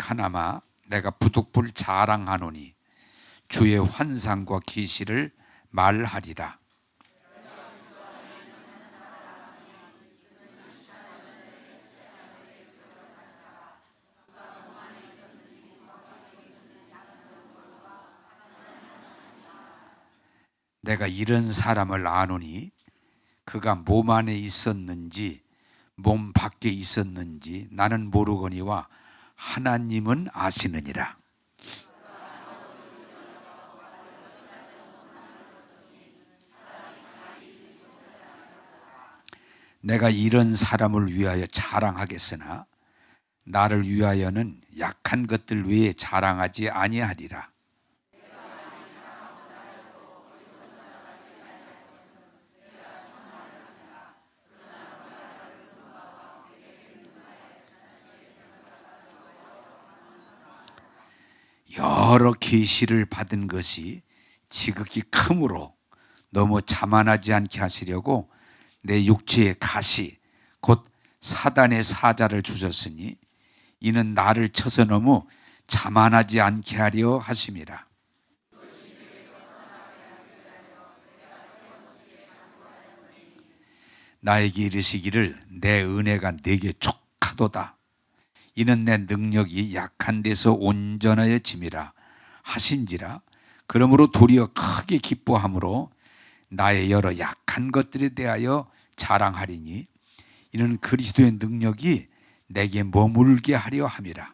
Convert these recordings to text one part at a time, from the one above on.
오직하나마 내가 부득불 자랑하노니 주의 환상과 계시를 말하리라. 내가 이런 사람을 아노니 그가 몸 안에 있었는지 몸 밖에 있었는지 나는 모르거니와 하나님은 아시느니라. 내가 이런 사람을 위하여 자랑하겠으나 나를 위하여는 약한 것들 외에 자랑하지 아니하리라. 여러 계시를 받은 것이 지극히 크므로 너무 자만하지 않게 하시려고 내 육체의 가시 곧 사단의 사자를 주셨으니 이는 나를 쳐서 너무 자만하지 않게 하려 하심이라. 나에게 이르시기를 내 은혜가 네게 족하도다. 이는 내 능력이 약한 데서 온전하여 짐이라 하신지라. 그러므로 도리어 크게 기뻐함으로 나의 여러 약한 것들에 대하여 자랑하리니 이는 그리스도의 능력이 내게 머물게 하려 함이라.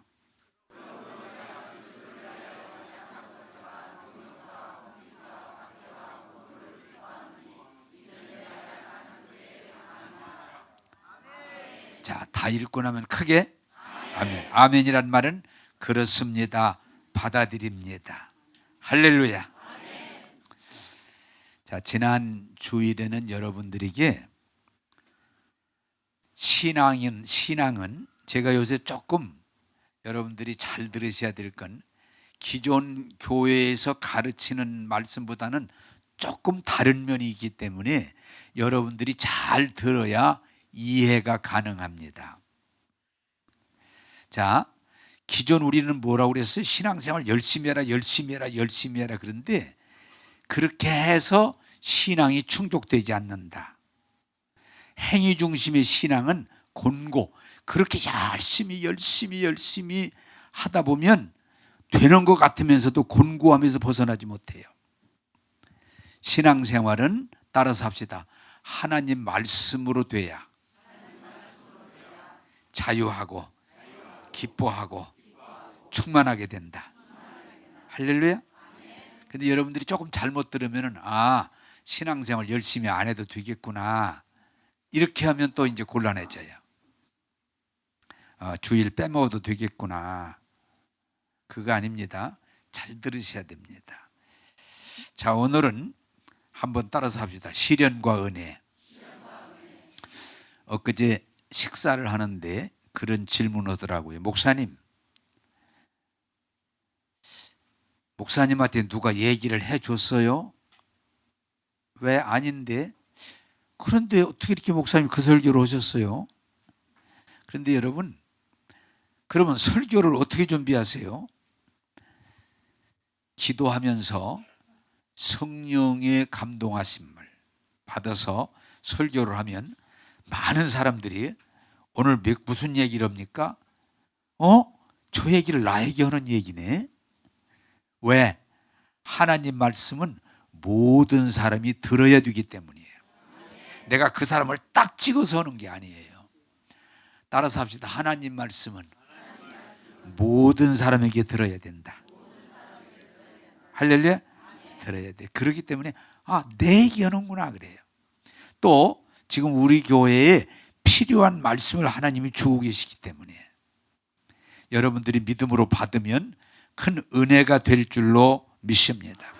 자, 다 읽고 나면 크게 아멘. 아멘이란 말은 그렇습니다. 받아들입니다. 할렐루야. 자, 지난 주일에는 여러분들에게 신앙은 제가 요새 조금 여러분들이 잘 들으셔야 될 건 기존 교회에서 가르치는 말씀보다는 조금 다른 면이 있기 때문에 여러분들이 잘 들어야 이해가 가능합니다. 자, 기존 우리는 뭐라고 그랬어요? 신앙생활 열심히 해라, 열심히 해라, 열심히 해라. 그런데 그렇게 해서 신앙이 충족되지 않는다. 행위 중심의 신앙은 곤고, 그렇게 열심히 하다 보면 되는 것 같으면서도 곤고하면서 벗어나지 못해요. 신앙생활은 따라서 합시다. 하나님 말씀으로 돼야 자유하고 기뻐하고 충만하게 된다. 할렐루야. 근데 여러분들이 조금 잘못 들으면은 신앙생활 열심히 안 해도 되겠구나. 이렇게 하면 또 이제 곤란해져요. 주일 빼먹어도 되겠구나. 그거 아닙니다. 잘 들으셔야 됩니다. 자, 오늘은 한번 따라서 합시다. 시련과 은혜. 엊그제 식사를 하는데 그런 질문 오더라고요. 목사님한테 누가 얘기를 해줬어요? 왜 아닌데? 그런데 어떻게 이렇게 목사님 그 설교를 하셨어요? 그런데 여러분, 그러면 설교를 어떻게 준비하세요? 기도하면서 성령의 감동하심을 받아서 설교를 하면 많은 사람들이 오늘 무슨 얘기를 합니까? 저 얘기를 나에게 하는 얘기네. 왜? 하나님 말씀은 모든 사람이 들어야 되기 때문이에요. 내가 그 사람을 딱 찍어서 하는 게 아니에요. 따라서 합시다. 하나님 말씀은 모든 사람에게 들어야 된다. 할렐루야? 들어야 돼. 그렇기 때문에 내 얘기 하는구나 그래요. 또 지금 우리 교회에 필요한 말씀을 하나님이 주고 계시기 때문에 여러분들이 믿음으로 받으면 큰 은혜가 될 줄로 믿습니다.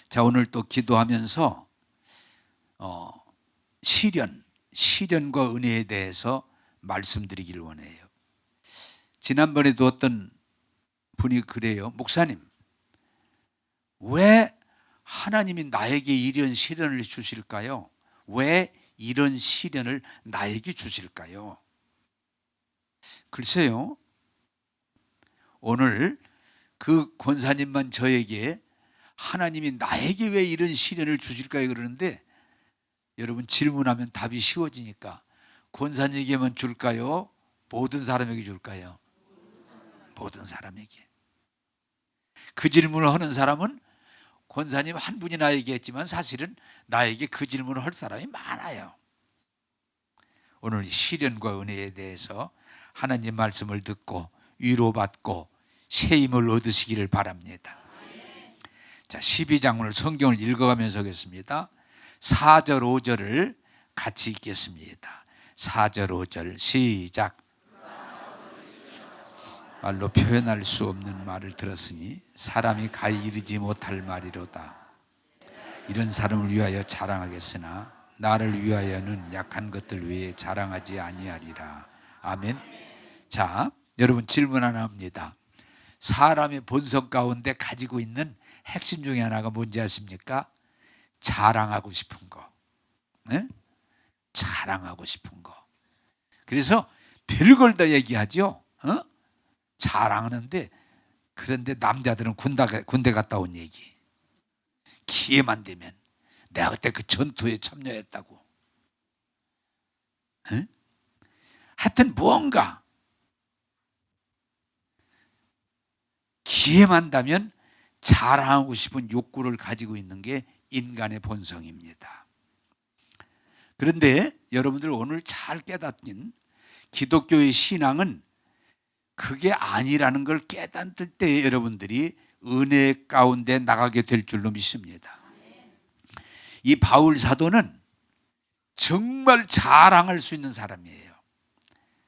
자, 오늘 또 기도하면서 시련과 은혜에 대해서 말씀드리길 원해요. 지난번에도 어떤 분이 그래요. 목사님, 왜 하나님이 나에게 이런 시련을 주실까요? 왜 이런 시련을 나에게 주실까요? 글쎄요, 오늘 그 권사님만 저에게 하나님이 나에게 왜 이런 시련을 주실까요? 그러는데 여러분 질문하면 답이 쉬워지니까 권사님에게만 줄까요? 모든 사람에게 줄까요? 모든 사람에게. 그 질문을 하는 사람은 권사님 한 분이 나에게 했지만 사실은 나에게 그 질문을 할 사람이 많아요. 오늘 시련과 은혜에 대해서 하나님 말씀을 듣고 위로받고 새 힘을 얻으시기를 바랍니다. 자, 12장 오늘 성경을 읽어가면서 하겠습니다. 4절 5절을 같이 읽겠습니다. 4절 5절 시작. 말로 표현할 수 없는 말을 들었으니 사람이 가히 이르지 못할 말이로다. 이런 사람을 위하여 자랑하겠으나 나를 위하여는 약한 것들 외에 자랑하지 아니하리라. 아멘. 자, 여러분 질문 하나 합니다. 사람의 본성 가운데 가지고 있는 핵심 중에 하나가 뭔지 아십니까? 자랑하고 싶은 거. 네? 자랑하고 싶은 거. 그래서 별걸 다 얘기하죠. 자랑하는데, 그런데 남자들은 군대 갔다 온 얘기. 기회만 되면 내가 그때 그 전투에 참여했다고. 하여튼 무언가 기회만 되면 자랑하고 싶은 욕구를 가지고 있는 게 인간의 본성입니다. 그런데 여러분들 오늘 잘 깨닫긴 기독교의 신앙은 그게 아니라는 걸 깨닫을 때 여러분들이 은혜 가운데 나가게 될 줄로 믿습니다. 이 바울 사도는 정말 자랑할 수 있는 사람이에요.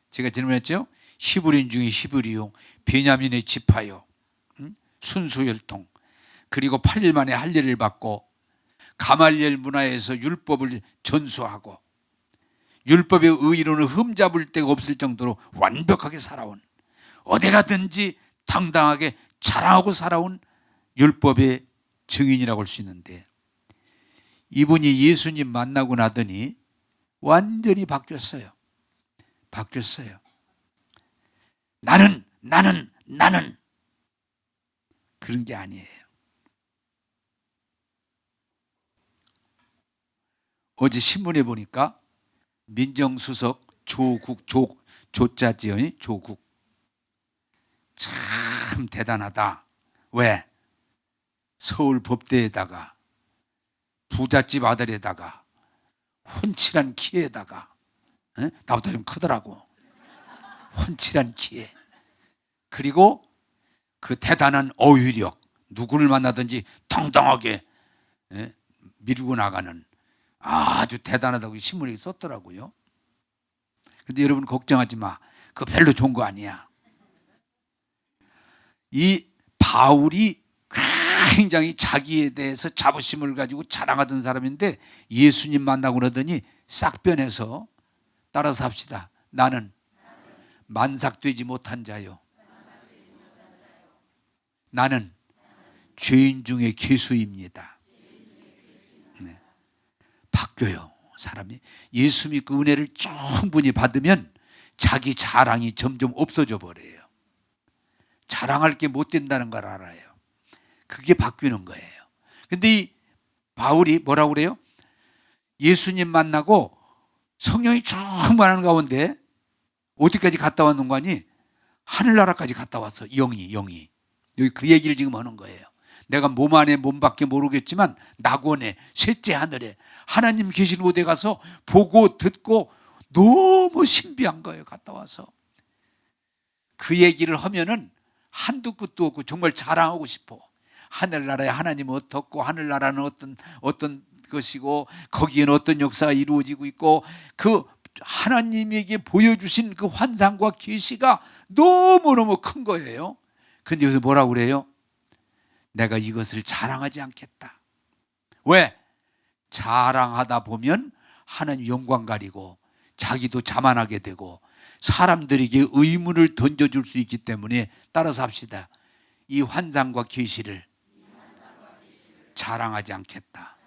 제가 질문했죠. 히브리인 중에 히브리요, 베냐민의 지파요, 순수혈통, 그리고 8일 만에 할례를 받고 가말리엘 문화에서 율법을 전수하고 율법의 의로는 흠잡을 데가 없을 정도로 완벽하게 살아온, 어디 가든지 당당하게 자랑하고 살아온 율법의 증인이라고 할 수 있는데, 이분이 예수님 만나고 나더니 완전히 바뀌었어요. 나는 그런 게 아니에요. 어제 신문에 보니까 민정수석 조자지요, 조국. 참 대단하다. 왜? 서울 법대에다가 부잣집 아들에다가 훤칠한 키에다가, 나보다 좀 크더라고. 훤칠한 키에, 그리고 그 대단한 어휘력, 누구를 만나든지 당당하게 밀고 나가는, 아주 대단하다고 신문에 썼더라고요. 근데 여러분 걱정하지 마. 그거 별로 좋은 거 아니야. 이 바울이 굉장히 자기에 대해서 자부심을 가지고 자랑하던 사람인데 예수님 만나고 그러더니 싹 변해서, 따라서 합시다. 나는 만삭되지 못한 자요. 나는 죄인 중에 괴수입니다. 네. 바뀌어요, 사람이. 예수 믿고 은혜를 충분히 받으면 자기 자랑이 점점 없어져 버려요. 자랑할 게 못 된다는 걸 알아요. 그게 바뀌는 거예요. 근데 이 바울이 뭐라고 그래요? 예수님 만나고 성령이 충만한 가운데 어디까지 갔다 왔는 거 아니? 하늘나라까지 갔다 왔어. 영이. 여기 그 얘기를 지금 하는 거예요. 내가 몸 안에 몸밖에 모르겠지만 낙원에, 셋째 하늘에 하나님 계신 곳에 가서 보고 듣고 너무 신비한 거예요. 갔다 와서 그 얘기를 하면은 한두 끝도 없고 정말 자랑하고 싶어. 하늘나라에 하나님은 어떻고, 하늘나라는 어떤 것이고, 거기에는 어떤 역사가 이루어지고 있고, 그 하나님에게 보여주신 그 환상과 계시가 너무너무 큰 거예요. 근데 여기서 뭐라고 그래요? 내가 이것을 자랑하지 않겠다. 왜? 자랑하다 보면 하나님 영광 가리고 자기도 자만하게 되고 사람들에게 의문을 던져줄 수 있기 때문에, 따라서 합시다. 이 환상과 계시를 자랑하지 않겠다.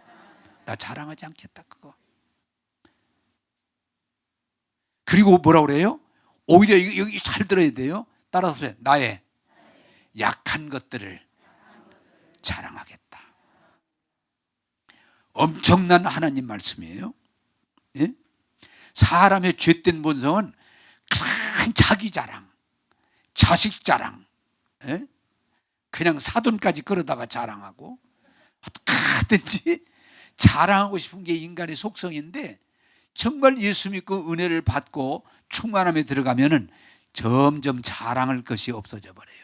나 자랑하지 않겠다, 그거. 그리고 뭐라고 그래요? 오히려 여기 잘 들어야 돼요. 따라서 나의 약한 것들을 자랑하겠다. 엄청난 하나님 말씀이에요. 예? 사람의 죄된 본성은 그냥 자기 자랑, 자식 자랑, 예? 그냥 사돈까지 끌어다가 자랑하고 어떻게든지 자랑하고 싶은 게 인간의 속성인데, 정말 예수 믿고 은혜를 받고 충만함에 들어가면은 점점 자랑할 것이 없어져 버려요.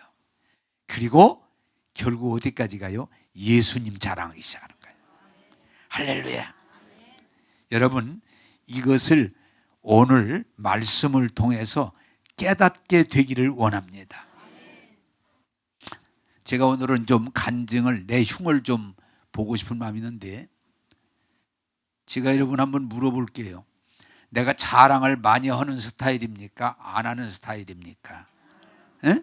그리고 결국 어디까지 가요? 예수님 자랑하기 시작하는 거예요. 할렐루야. 여러분, 이것을 오늘 말씀을 통해서 깨닫게 되기를 원합니다. 제가 오늘은 좀 간증을, 내 흉을 좀 보고 싶은 마음이 있는데, 제가 여러분 한번 물어볼게요. 내가 자랑을 많이 하는 스타일입니까? 안 하는 스타일입니까? 에?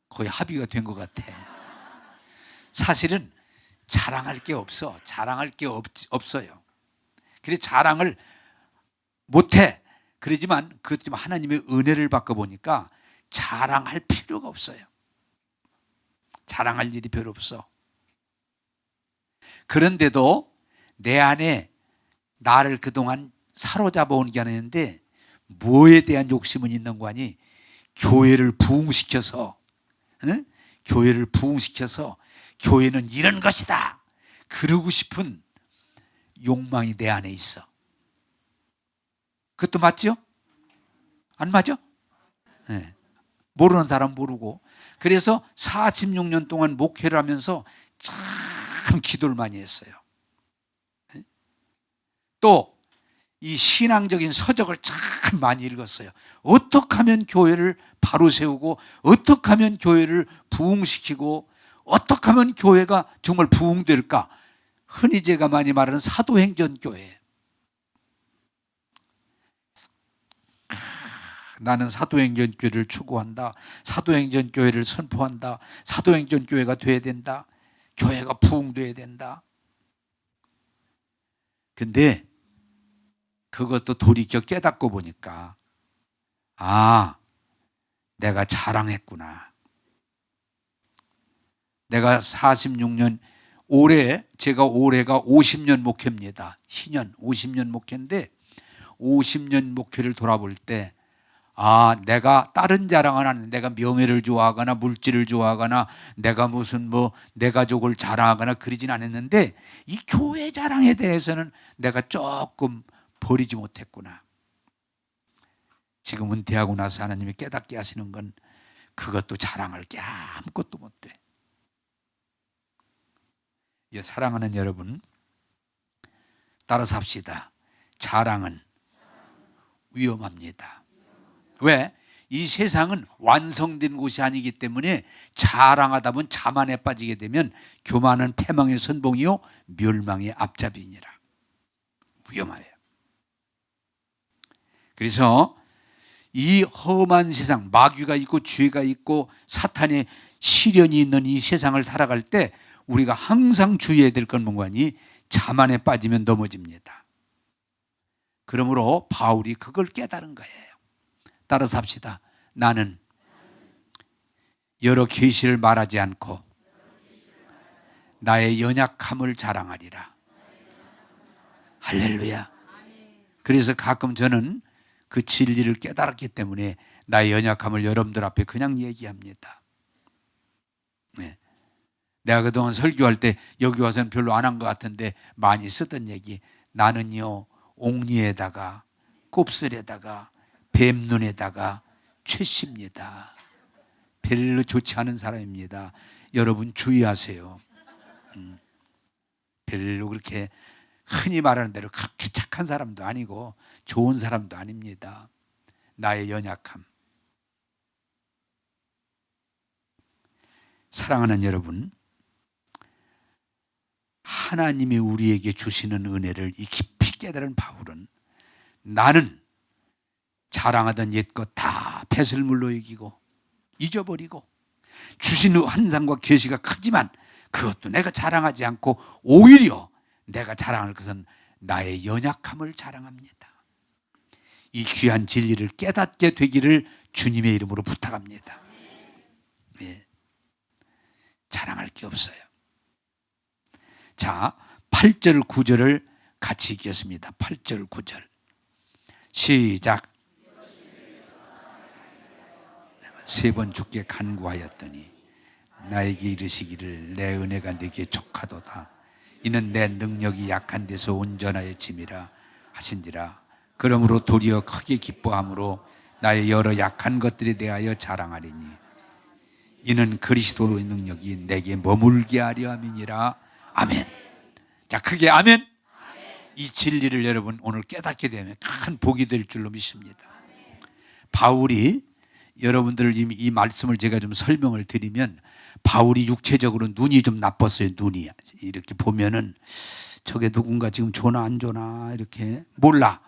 거의 합의가 된 것 같아. 사실은 자랑할 게 없어. 자랑할 게 없어요. 그래서 자랑을 못해. 그러지만 그것도 하나님의 은혜를 받고 보니까 자랑할 필요가 없어요. 자랑할 일이 별로 없어. 그런데도 내 안에 나를 그동안 사로잡아 온 게 아닌데, 뭐에 대한 욕심은 있는 거 아니? 교회를 부흥시켜서, 응? 교회를 부흥시켜서 교회는 이런 것이다 그러고 싶은 욕망이 내 안에 있어. 그것도 맞죠? 안 맞아? 네. 모르는 사람 모르고. 그래서 46년 동안 목회를 하면서 참 기도를 많이 했어요. 또 이 신앙적인 서적을 참 많이 읽었어요. 어떻게 하면 교회를 바로 세우고, 어떻게 하면 교회를 부흥시키고, 어떻게 하면 교회가 정말 부흥될까? 흔히 제가 많이 말하는 사도행전 교회. 나는 사도행전 교회를 추구한다. 사도행전 교회를 선포한다. 사도행전 교회가 돼야 된다. 교회가 부흥돼야 된다. 근데 그것도 돌이켜 깨닫고 보니까, 아, 내가 자랑했구나. 내가 46년, 제가 올해가 50년 목회입니다. 희년 50년 목회인데, 50년 목회를 돌아볼 때, 아, 내가 다른 자랑은 안 했는데, 내가 명예를 좋아하거나 물질을 좋아하거나 내가 무슨 내 가족을 자랑하거나 그러진 않았는데, 이 교회 자랑에 대해서는 내가 조금 버리지 못했구나. 지금 은퇴하고 나서 하나님이 깨닫게 하시는 건 그것도 자랑할 게 아무것도 못 돼. 사랑하는 여러분, 따라서 합시다. 자랑은 위험합니다. 왜? 이 세상은 완성된 곳이 아니기 때문에 자랑하다 보면 자만에 빠지게 되면 교만은 패망의 선봉이요 멸망의 앞잡이니라. 위험해요. 그래서 이 험한 세상, 마귀가 있고 죄가 있고 사탄의 시련이 있는 이 세상을 살아갈 때 우리가 항상 주의해야 될 건 뭔가니? 자만에 빠지면 넘어집니다. 그러므로 바울이 그걸 깨달은 거예요. 따라서 합시다. 나는 여러 계시를 말하지 않고 나의 연약함을 자랑하리라. 할렐루야. 그래서 가끔 저는 그 진리를 깨달았기 때문에 나의 연약함을 여러분들 앞에 그냥 얘기합니다. 네. 내가 그동안 설교할 때 여기 와서는 별로 안 한 것 같은데 많이 쓰던 얘기, 나는요 옥리에다가 곱슬에다가 뱀눈에다가 최씨입니다. 별로 좋지 않은 사람입니다. 여러분 주의하세요. 별로 그렇게 흔히 말하는 대로 그렇게 착한 사람도 아니고 좋은 사람도 아닙니다. 나의 연약함. 사랑하는 여러분, 하나님이 우리에게 주시는 은혜를 이 깊이 깨달은 바울은, 나는 자랑하던 옛것 다 배설물로 여기고 잊어버리고, 주신 환상과 계시가 크지만 그것도 내가 자랑하지 않고 오히려 내가 자랑할 것은 나의 연약함을 자랑합니다. 이 귀한 진리를 깨닫게 되기를 주님의 이름으로 부탁합니다. 네. 수밖에 없어요. 자, 8절 9절을 같이 읽겠습니다. 8절 9절 시작. 내가 3번 주께 간구하였더니 나에게 이르시기를 내 은혜가 네게 족하도다. 이는 내 능력이 약한 데서 온전하여 짐이라 하신지라. 그러므로 도리어 크게 기뻐함으로 나의 여러 약한 것들에 대하여 자랑하리니 이는 그리스도의 능력이 내게 머물게 하려 함이니라. 아멘. 자, 크게 아멘. 이 진리를 여러분 오늘 깨닫게 되면 큰 복이 될 줄로 믿습니다. 바울이 여러분들 이 말씀을 제가 좀 설명을 드리면 바울이 육체적으로 눈이 좀 나빴어요. 눈이 이렇게 보면은 저게 누군가 지금 조나 안 조나 이렇게 몰라.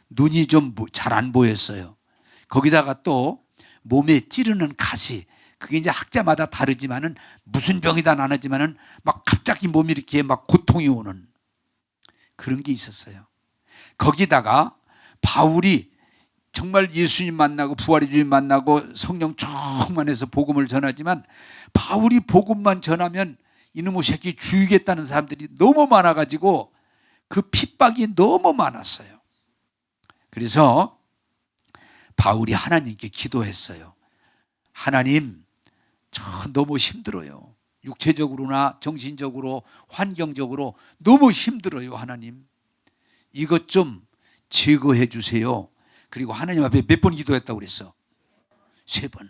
눈이 좀 잘 안 보였어요. 거기다가 또 몸에 찌르는 가시, 그게 이제 학자마다 다르지만은 무슨 병이다 나누지만은 막 갑자기 몸이 이렇게 막 고통이 오는 그런 게 있었어요. 거기다가 바울이 정말 예수님 만나고 부활의 주님 만나고 성령 충만해서 복음을 전하지만 바울이 복음만 전하면 이놈의 새끼 죽이겠다는 사람들이 너무 많아가지고 그 핍박이 너무 많았어요. 그래서 바울이 하나님께 기도했어요. 하나님, 저 너무 힘들어요. 육체적으로나 정신적으로 환경적으로 너무 힘들어요. 하나님, 이것 좀 제거해 주세요. 그리고 하나님 앞에 몇 번 기도했다고 그랬어? 3번.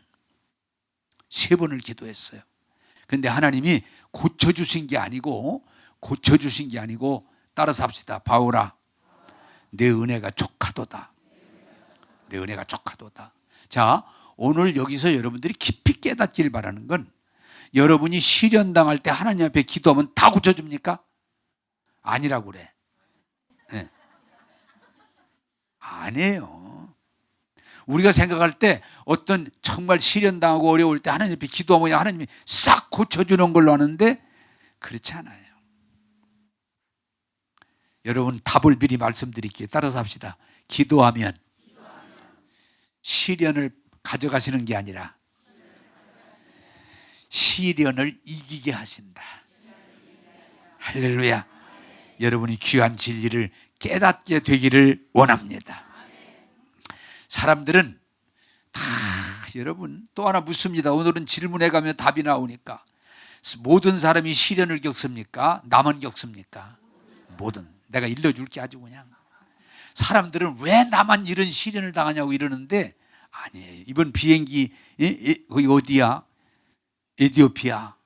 3번을 기도했어요. 그런데 하나님이 고쳐주신 게 아니고 따라서 합시다. 바울아, 내 은혜가 족하도다. 내 은혜가 족하도다. 자, 오늘 여기서 여러분들이 깊이 깨닫길 바라는 건 여러분이 시련당할 때 하나님 앞에 기도하면 다 고쳐줍니까? 아니라고 그래. 네. 아니에요. 우리가 생각할 때 어떤 정말 시련당하고 어려울 때 하나님 앞에 기도하면 하나님이 싹 고쳐주는 걸로 아는데 그렇지 않아요. 여러분, 답을 미리 말씀드릴게요. 따라서 합시다. 기도하면 시련을 가져가시는 게 아니라 시련을 이기게 하신다. 할렐루야. 여러분이 귀한 진리를 깨닫게 되기를 원합니다. 사람들은 다 여러분 또 하나 묻습니다. 오늘은 질문해 가면 답이 나오니까 모든 사람이 시련을 겪습니까? 나만 겪습니까? 모든. 내가 일러줄게 아주 그냥. 사람들은 왜 나만 이런 시련을 당하냐고 이러는데 아니에요. 이번 비행기 거기 어디야? 에티오피아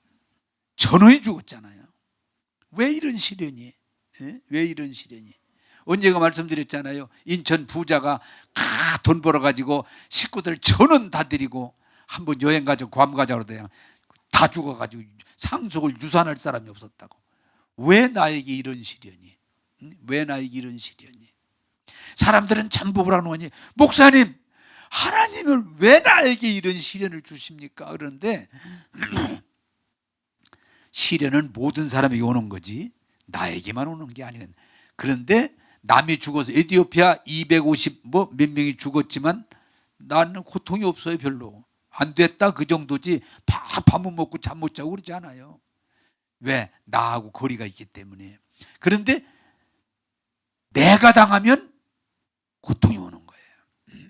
전원이 죽었잖아요. 왜 이런 시련이? 왜 이런 시련이? 언제가 말씀드렸잖아요. 인천 부자가 돈 벌어가지고 식구들 전원 다 데리고 한번 여행 가자 괌 가자고 그러더니 다 죽어가지고 상속을 유산할 사람이 없었다고. 왜 나에게 이런 시련이? 왜 나에게 이런 시련이? 사람들은 잠복을 하는 거니 목사님, 하나님을 왜 나에게 이런 시련을 주십니까? 그런데 시련은 모든 사람에게 오는 거지 나에게만 오는 게 아니거든. 그런데 남이 죽어서 에티오피아 250 몇 명이 죽었지만 나는 고통이 없어요. 별로 안 됐다 그 정도지 밥은 먹고 잠 못 자고 그러지 않아요. 왜? 나하고 거리가 있기 때문에. 그런데 내가 당하면 고통이 오는 거예요.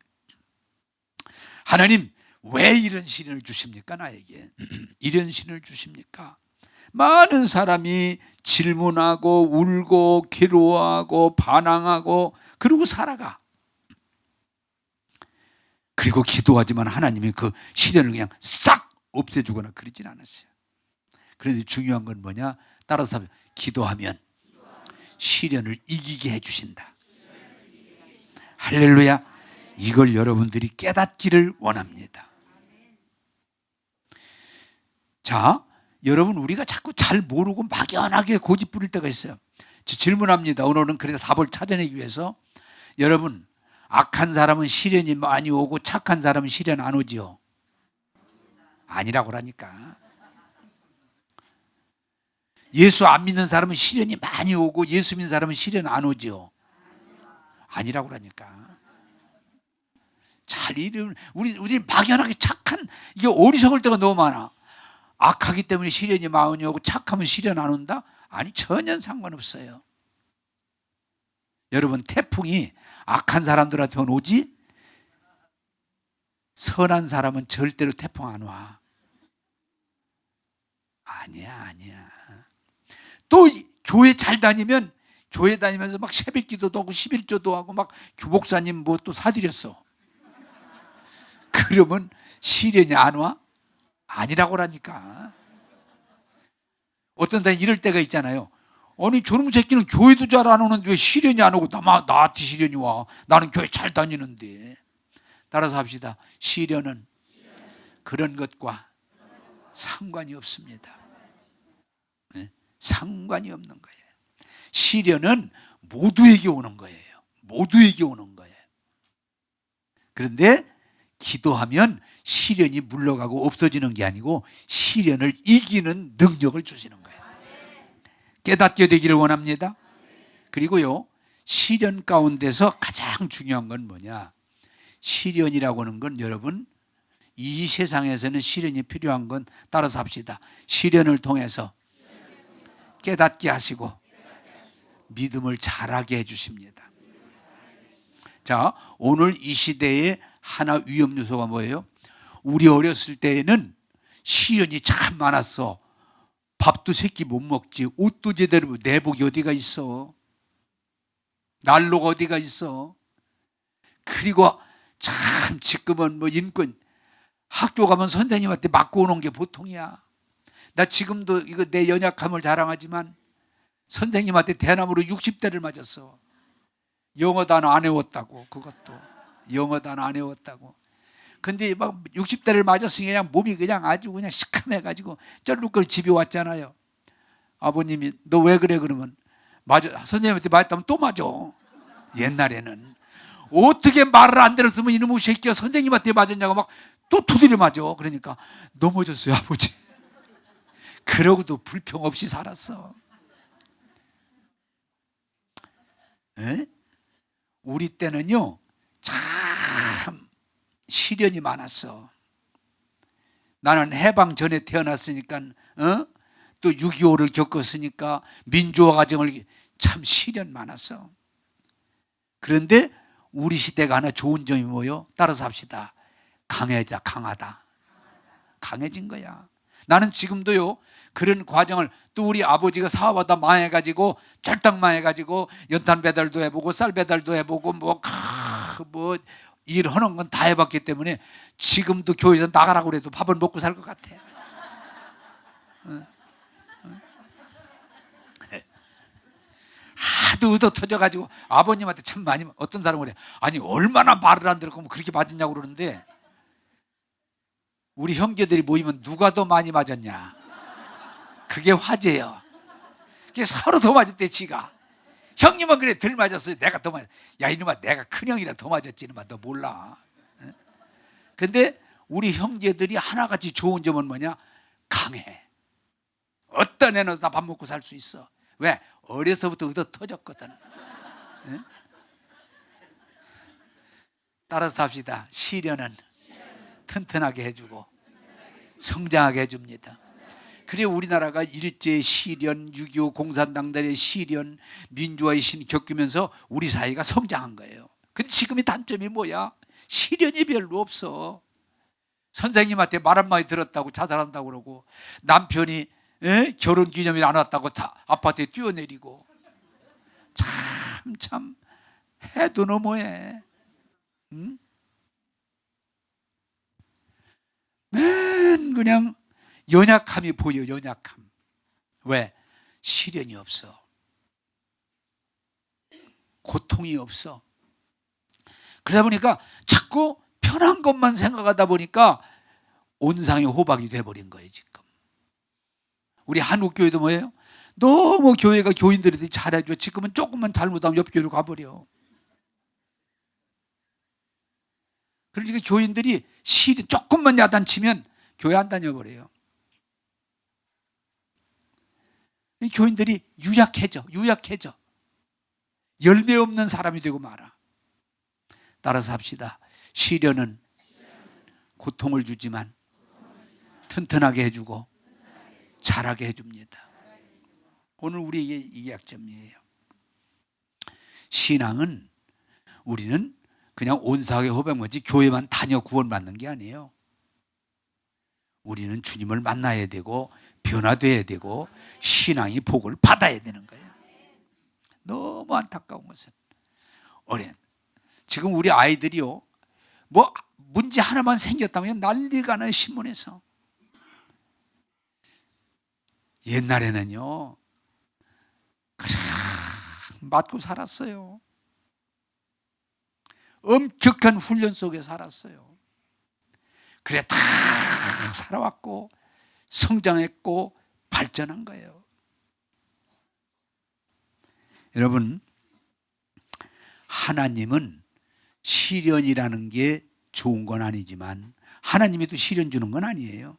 하나님, 왜 이런 시련을 주십니까? 나에게 이런 시련을 주십니까? 많은 사람이 질문하고 울고 괴로워하고 반항하고 그러고 살아가. 그리고 기도하지만 하나님이 그 시련을 그냥 싹 없애주거나 그러진 않았어요. 그런데 중요한 건 뭐냐? 따라서 하면 기도하면 시련을 이기게 해주신다. 할렐루야. 이걸 여러분들이 깨닫기를 원합니다. 자, 여러분, 우리가 자꾸 잘 모르고 막연하게 고집 부릴 때가 있어요. 질문합니다. 오늘은 그래서 답을 찾아내기 위해서 여러분, 악한 사람은 시련이 많이 오고 착한 사람은 시련 안 오지요? 아니라고 하니까. 예수 안 믿는 사람은 시련이 많이 오고 예수 믿는 사람은 시련 안 오지요? 아니라고 하니까. 잘 우리 막연하게 착한 이게 어리석을 때가 너무 많아. 악하기 때문에 시련이 많이 오고 착하면 시련 안 온다? 아니, 전혀 상관없어요. 여러분, 태풍이 악한 사람들한테만 오지 선한 사람은 절대로 태풍 안 와. 아니야. 또 교회 잘 다니면 교회 다니면서 막 새벽 기도도 하고 11조도 하고 막 목사님 뭐 또 사드렸어. 그러면 시련이 안 와? 아니라고라니까. 어떤 데는 이럴 때가 있잖아요. 아니, 저놈 새끼는 교회도 잘 안 오는데 왜 시련이 안 오고 나한테 시련이 와? 나는 교회 잘 다니는데. 따라서 합시다. 시련은 그런 것과 상관이 없습니다. 네? 상관이 없는 거예요. 시련은 모두에게 오는 거예요. 모두에게 오는 거예요. 그런데 기도하면 시련이 물러가고 없어지는 게 아니고 시련을 이기는 능력을 주시는 거예요. 깨닫게 되기를 원합니다. 그리고요, 시련 가운데서 가장 중요한 건 뭐냐? 시련이라고 하는 건 여러분, 이 세상에서는 시련이 필요한 건 따라서 합시다. 시련을 통해서 깨닫게 하시고 믿음을 자라게 해주십니다. 자, 오늘 이 시대의 하나 위험 요소가 뭐예요? 우리 어렸을 때에는 시련이 참 많았어. 밥도 새끼 못 먹지. 옷도 제대로, 내복이 어디가 있어? 난로가 어디가 있어? 그리고 참 지금은 뭐 인권, 학교 가면 선생님한테 맞고 오는 게 보통이야. 나 지금도 이거 내 연약함을 자랑하지만 선생님한테 대나무로 60대를 맞았어. 영어 단어 안 외웠다고. 그것도 영어 단어 안 외웠다고. 근데 막 60대를 맞았으니 그냥 몸이 그냥 아주 그냥 시커매가지고 쩔룩거리 집에 왔잖아요. 아버님이 너 왜 그래? 그러면 맞아. 선생님한테 맞았다면 또 맞아. 옛날에는 어떻게 말을 안 들었으면 이놈의 새끼가 선생님한테 맞았냐고 막 또 두드려 맞아. 그러니까 넘어졌어요, 아버지. 그러고도 불평 없이 살았어. 에? 우리 때는요, 참 시련이 많았어. 나는 해방 전에 태어났으니까, 또 6.25를 겪었으니까 민주화 과정을 참 시련 많았어. 그런데 우리 시대가 하나 좋은 점이 뭐예요? 따라서 합시다. 강하다. 강해진 거야. 나는 지금도요, 그런 과정을, 또 우리 아버지가 사업하다 망해가지고 쫄딱 망해가지고 연탄 배달도 해보고 쌀 배달도 해보고 뭐 일하는 건 다 해봤기 때문에 지금도 교회에서 나가라고 그래도 밥을 먹고 살 것 같아. 하도 얻어 터져가지고 아버님한테 참 많이, 어떤 사람은 그래. 아니, 얼마나 말을 안 들었고 그렇게 맞았냐고 그러는데, 우리 형제들이 모이면 누가 더 많이 맞았냐? 그게 화제예요. 그게 서로 더 맞았대, 지가. 형님은 그래, 덜 맞았어요. 내가 더 맞았어. 야, 이놈아, 내가 큰형이라 더 맞았지. 이놈아, 너 몰라. 근데 우리 형제들이 하나같이 좋은 점은 뭐냐? 강해. 어떤 애는 다 밥 먹고 살 수 있어. 왜? 어려서부터 얻어 터졌거든. 따라서 합시다. 시련은 튼튼하게 해주고 성장하게 해줍니다. 그래 우리나라가 일제 시련, 6.25 공산당들의 시련, 민주화의 시련 겪으면서 우리 사회가 성장한 거예요. 근데 지금의 단점이 뭐야? 시련이 별로 없어. 선생님한테 말 한마디 들었다고 자살한다고 그러고, 남편이 결혼기념일 안 왔다고 아파트에 뛰어내리고, 참 해도 너무해. 응? 맨 그냥 연약함이 보여. 연약함. 왜? 시련이 없어. 고통이 없어. 그러다 보니까 자꾸 편한 것만 생각하다 보니까 온상의 호박이 돼버린 거예요. 지금 우리 한국교회도 뭐예요? 너무 교회가 교인들한테 잘해줘. 지금은 조금만 잘못하면 옆 교회로 가버려. 그러니까 교인들이 조금만 야단치면 교회 안 다녀버려요. 교인들이 유약해져. 열매 없는 사람이 되고 말아. 따라서 합시다. 시련은 고통을 주지만 튼튼하게 해주고 자라게 해줍니다. 오늘 우리에게 이 약점이에요. 신앙은 우리는 그냥 온사하게 호백먹지 교회만 다녀 구원받는 게 아니에요. 우리는 주님을 만나야 되고 변화돼야 되고 신앙이 복을 받아야 되는 거예요. 너무 안타까운 것은 지금 우리 아이들이요, 뭐 문제 하나만 생겼다면 난리가 나요. 신문에서. 옛날에는요 가장 맞고 살았어요. 엄격한 훈련 속에 살았어요. 그래 다 살아왔고 성장했고 발전한 거예요. 여러분, 하나님은 시련이라는 게 좋은 건 아니지만 하나님이 또 시련 주는 건 아니에요.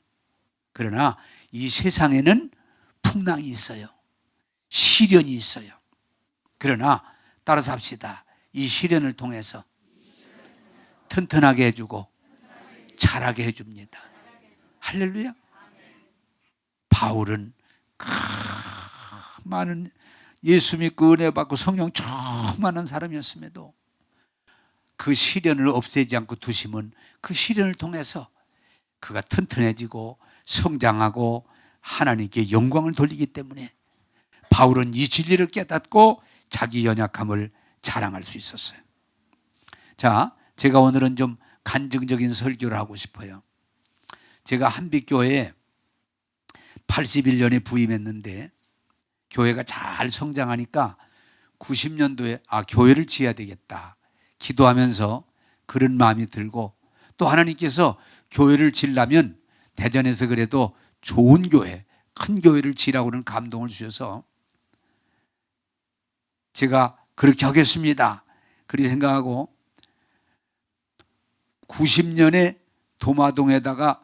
그러나 이 세상에는 풍랑이 있어요. 시련이 있어요. 그러나 따라서 합시다. 이 시련을 통해서 튼튼하게 해주고 자라게 해줍니다. 할렐루야. 바울은 많은 예수 믿고 은혜 받고 성령 충만한 사람이었음에도 그 시련을 없애지 않고 두심은 그 시련을 통해서 그가 튼튼해지고 성장하고 하나님께 영광을 돌리기 때문에 바울은 이 진리를 깨닫고 자기 연약함을 자랑할 수 있었어요. 자, 제가 오늘은 좀 간증적인 설교를 하고 싶어요. 제가 한빛교회에 81년에 부임했는데 교회가 잘 성장하니까 90년도에 교회를 지어야 되겠다 기도하면서 그런 마음이 들고, 또 하나님께서 교회를 지으려면 대전에서 그래도 좋은 교회, 큰 교회를 지으라고는 감동을 주셔서 제가 그렇게 하겠습니다 그렇게 생각하고 90년에 도마동에다가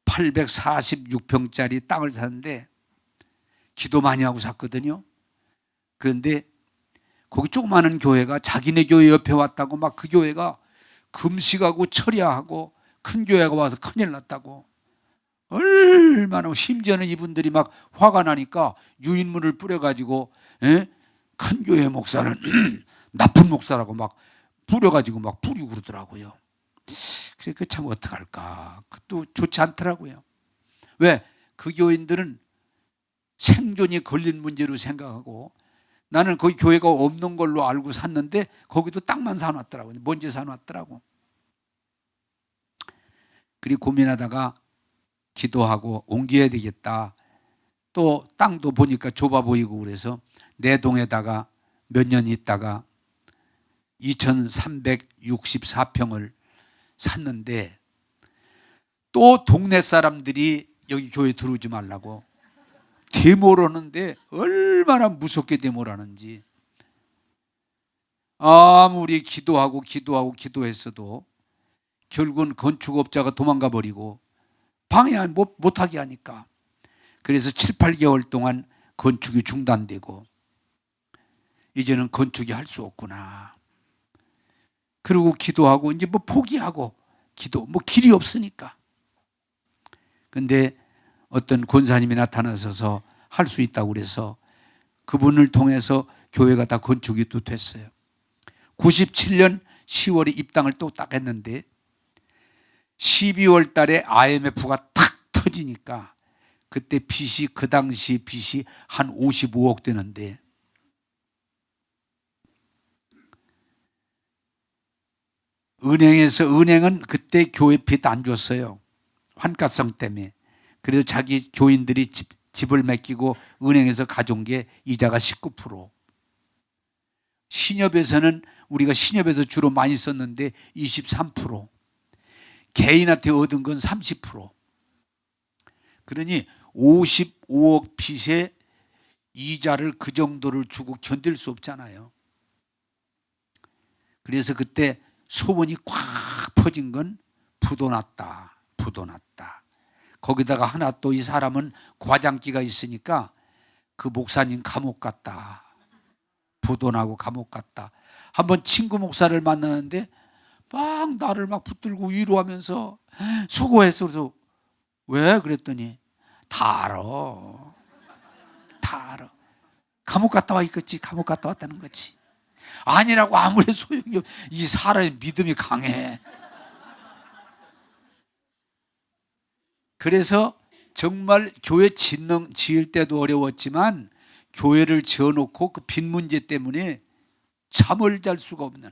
846평짜리 땅을 샀는데 기도 많이 하고 샀거든요. 그런데 거기 조그마한 교회가 자기네 교회 옆에 왔다고 막 그 교회가 금식하고 철야하고 큰 교회가 와서 큰일 났다고 얼마나, 심지어는 이분들이 막 화가 나니까 유인물을 뿌려가지고 큰 교회 목사는 나쁜 목사라고 막 뿌려가지고 막 뿌리고 그러더라고요. 그래서 그 참 어떡할까, 그것도 좋지 않더라고요. 왜? 그 교인들은 생존이 걸린 문제로 생각하고 나는 거기 교회가 없는 걸로 알고 샀는데 거기도 땅만 사놨더라고요. 먼지 사놨더라고. 그리고 고민하다가 기도하고 옮겨야 되겠다. 또 땅도 보니까 좁아 보이고 그래서 내 동에다가 몇 년 있다가 2364평을 샀는데 또 동네 사람들이 여기 교회 들어오지 말라고 데모를 하는데 얼마나 무섭게 데모를 하는지. 아무리 기도했어도 결국은 건축업자가 도망가 버리고 방해 못하게 하니까, 그래서 7, 8개월 동안 건축이 중단되고 이제는 건축이 할 수 없구나. 그리고 기도하고 이제 뭐 포기하고 길이 없으니까. 근데 어떤 권사님이 나타나셔서 할 수 있다고 그래서 그분을 통해서 교회가 다 건축이 또 됐어요. 97년 10월에 입당을 또 딱 했는데 12월 달에 IMF가 탁 터지니까 그때 그 당시 빚이 한 55억 되는데 은행은 그때 교회 빚 안 줬어요. 환가성 때문에. 그래서 자기 교인들이 집을 맡기고 은행에서 가져온 게 이자가 19%. 신협에서는 우리가 신협에서 주로 많이 썼는데 23%. 개인한테 얻은 건 30%. 그러니 55억 빚에 이자를 그 정도를 주고 견딜 수 없잖아요. 그래서 그때 소문이 꽉 퍼진 건 부도 났다. 거기다가 하나 또 이 사람은 과장기가 있으니까 그 목사님 감옥 갔다. 부도 나고 감옥 갔다. 한번 친구 목사를 만나는데 막 나를 막 붙들고 위로하면서 수고했어. 그래서 왜? 그랬더니 다 알아. 다 알아. 감옥 갔다 와 있겠지. 감옥 갔다 왔다는 거지. 아니라고 아무리 소용이 없. 이 사람의 믿음이 강해. 그래서 정말 교회 지을 때도 어려웠지만 교회를 지어놓고 그 빚 문제 때문에 잠을 잘 수가 없는.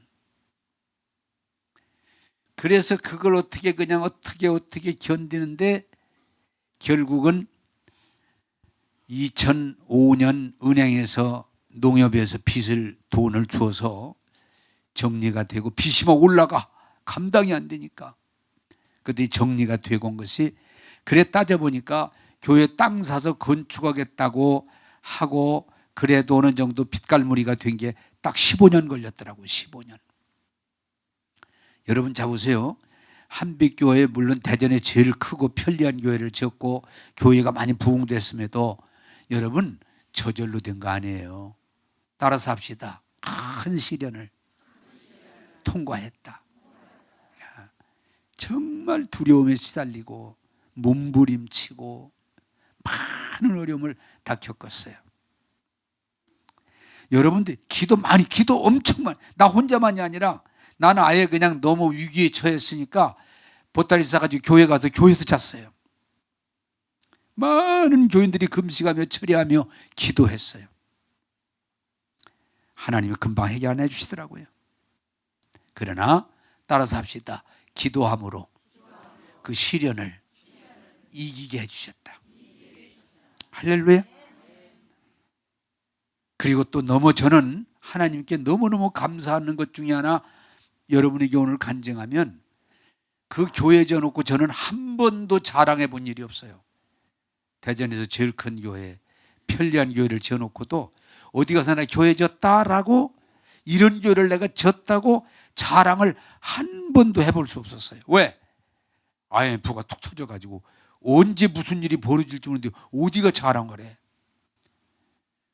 그래서 그걸 어떻게 견디는데 결국은 2005년 은행에서 농협에서 돈을 주어서 정리가 되고 빚이 막 올라가. 감당이 안 되니까. 그때 정리가 되고 온 것이, 그래 따져보니까 교회 땅 사서 건축하겠다고 하고 그래도 어느 정도 빚갈무리가 된 게 딱 15년 걸렸더라고요. 15년. 여러분 잡으세요. 한빛교회 물론 대전에 제일 크고 편리한 교회를 지었고 교회가 많이 부흥됐음에도 여러분 저절로 된 거 아니에요. 따라서 합시다. 큰 시련을 통과했다. 정말 두려움에 시달리고 몸부림치고 많은 어려움을 다 겪었어요. 여러분들 기도 엄청 많이. 나 혼자만이 아니라 나는 아예 그냥 너무 위기에 처했으니까 보따리 싸가지고 교회 가서 교회에서 잤어요. 많은 교인들이 금식하며 철야하며 기도했어요. 하나님이 금방 해결 안 해주시더라고요. 그러나 따라서 합시다. 기도함으로 그 시련을 이기게 해주셨다. 할렐루야. 그리고 또 저는 하나님께 너무너무 감사하는 것 중에 하나, 여러분에게 오늘 간증하면, 그 교회 지어놓고 저는 한 번도 자랑해 본 일이 없어요. 대전에서 제일 큰 교회, 편리한 교회를 지어놓고도 어디 가서 나 교회 졌다라고, 이런 교회를 내가 졌다고 자랑을 한 번도 해볼 수 없었어요. 왜? IMF가 툭 터져가지고 언제 무슨 일이 벌어질지 모르는데 어디가 자랑을 해.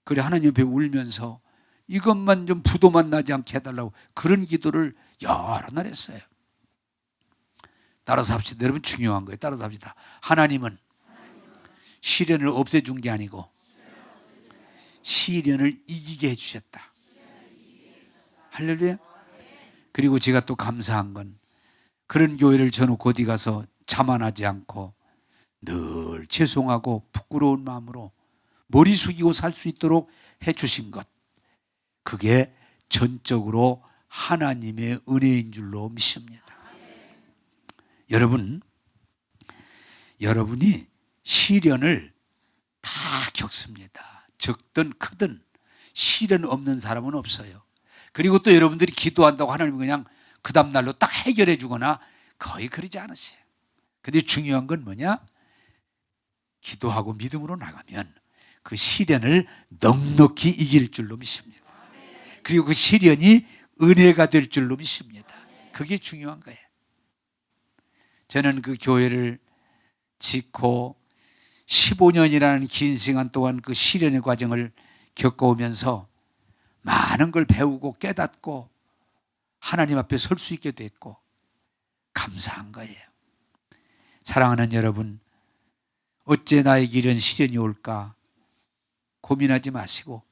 그래 하나님 옆에 울면서 이것만 좀 부도만 나지 않게 해달라고 그런 기도를 여러 날 했어요. 따라서 합시다. 여러분 중요한 거예요. 따라서 합시다. 하나님은 시련을 없애준 게 아니고 시련을 이기게 해주셨다. 할렐루야. 그리고 제가 또 감사한 건, 그런 교회를 저놓고 어디 가서 자만하지 않고 늘 죄송하고 부끄러운 마음으로 머리 숙이고 살 수 있도록 해주신 것, 그게 전적으로 하나님의 은혜인 줄로 믿습니다. 여러분이 시련을 다 겪습니다. 적든 크든 시련 없는 사람은 없어요. 그리고 또 여러분들이 기도한다고 하나님은 그냥 그 다음날로 딱 해결해 주거나 거의 그러지 않으세요. 근데 중요한 건 뭐냐? 기도하고 믿음으로 나가면 그 시련을 넉넉히 이길 줄로 믿습니다. 그리고 그 시련이 은혜가 될 줄로 믿습니다. 그게 중요한 거예요. 저는 그 교회를 짓고 15년이라는 긴 시간 동안 그 시련의 과정을 겪어오면서 많은 걸 배우고 깨닫고 하나님 앞에 설 수 있게 됐고 감사한 거예요. 사랑하는 여러분, 어째 나에게 이런 시련이 올까 고민하지 마시고,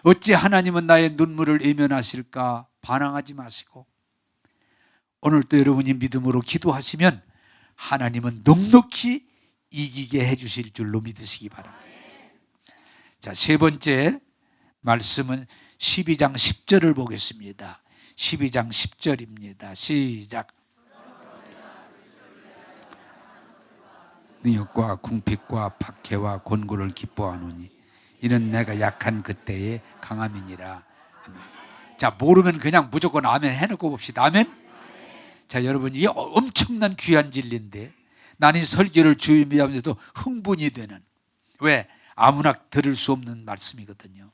어째 하나님은 나의 눈물을 외면하실까 반항하지 마시고, 오늘 또 여러분이 믿음으로 기도하시면 하나님은 넉넉히 이기게 해주실 줄로 믿으시기 바랍니다. 자, 세 번째 말씀은 12장 10절을 보겠습니다. 12장 10절입니다. 시작. 능욕과 궁핍과 박해와 곤고를 기뻐하노니 이는 내가 약한 그때의 강함이니라. 아멘. 자, 모르면 그냥 무조건 아멘 해놓고 봅시다. 아멘. 자, 여러분, 이게 엄청난 귀한 진리인데 나는 이 설교를 준비하면서도 흥분이 되는, 왜? 아무나 들을 수 없는 말씀이거든요.